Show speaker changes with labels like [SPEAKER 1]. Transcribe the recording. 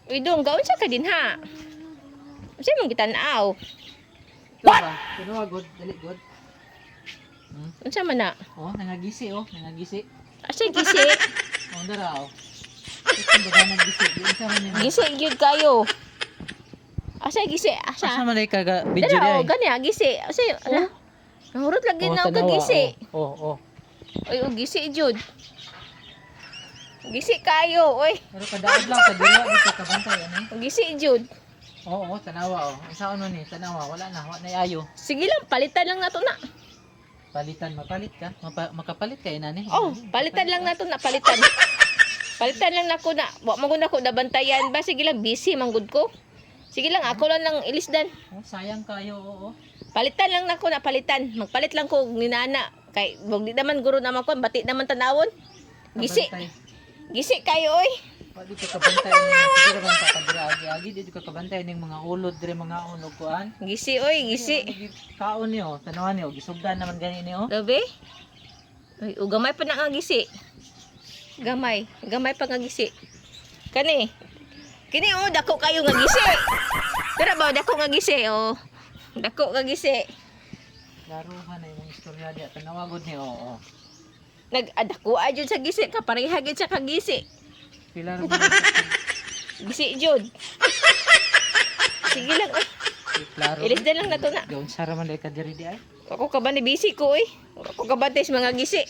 [SPEAKER 1] Uy, dong, gaon siya ka din ha. Kasi mong gitanaw.
[SPEAKER 2] Ito ba? Kinuha good, dali good.
[SPEAKER 1] Unsa man na?
[SPEAKER 2] Oh, nangagisi oh, nangagisi.
[SPEAKER 1] Asa gisi?
[SPEAKER 2] Oh, dara oh. Ito ba nagisi? Di sa man ni.
[SPEAKER 1] Gisi gyud kayo. Asa gisi?
[SPEAKER 2] Asa
[SPEAKER 1] Asa?
[SPEAKER 2] man lay ka video
[SPEAKER 1] Dara,
[SPEAKER 2] di ay.
[SPEAKER 1] gani gisi. Asa? Ala. Nahurot lagi
[SPEAKER 2] Oh,
[SPEAKER 1] na og
[SPEAKER 2] tanawa,
[SPEAKER 1] gisi.
[SPEAKER 2] oh.
[SPEAKER 1] Oy, og gisi jud. Gisi kayo, oy.
[SPEAKER 2] Pero kada adlaw ka dira dito ka bantay ani.
[SPEAKER 1] Og gisi jud.
[SPEAKER 2] Oo, tanawa oh. Unsaon man ni? Tanawa, wala na, wa na ayo.
[SPEAKER 1] Sige lang, palitan lang nato na.
[SPEAKER 2] Palitan, mapalit ka? Makapalit ka inani?
[SPEAKER 1] Oh, palitan lang nato na, palitan. Palitan lang nako na. Wa man gud ako nabantayan ba, sige lang busy manggod ko. Sige lang, ako lang ilisdan.
[SPEAKER 2] Oh, sayang kayo, oo.
[SPEAKER 1] Palitan lang nako na, palitan. Magpalit lang ko ni nana. Kay wag di naman guro naman ko, bati naman tanawon. Gisi.
[SPEAKER 2] Kabantay.
[SPEAKER 1] Gisi kayo oy.
[SPEAKER 2] O, dito ka bantay ni siguro man ka kadira agi dito ka kabantay ning mga ulod dire mga unog kuan.
[SPEAKER 1] Gisi oy, gisi.
[SPEAKER 2] Kaon niyo, tanawan niyo, gisugdan naman gani niyo.
[SPEAKER 1] Labi? Ay, o gamay pa na nga gisi. Gamay pa nga gisi. Kani. Kini oh, dako kayo nga gisi. Pero ba dako nga gisi oh. Dako nga gisi.
[SPEAKER 2] Laruhan na yung istorya diya, tanawagod niyo, oo.
[SPEAKER 1] Nag-adako jud sa gisi, kapareha gid sa kagisi.
[SPEAKER 2] Pila ra mo
[SPEAKER 1] Gisi jud. Sige lang oy.
[SPEAKER 2] klaro.
[SPEAKER 1] Ilisdan lang nato na.
[SPEAKER 2] Gaun sara man lay ka diri di ay.
[SPEAKER 1] Ako ka ba ni busy ko oy. Ako ka ba tes mga gisi.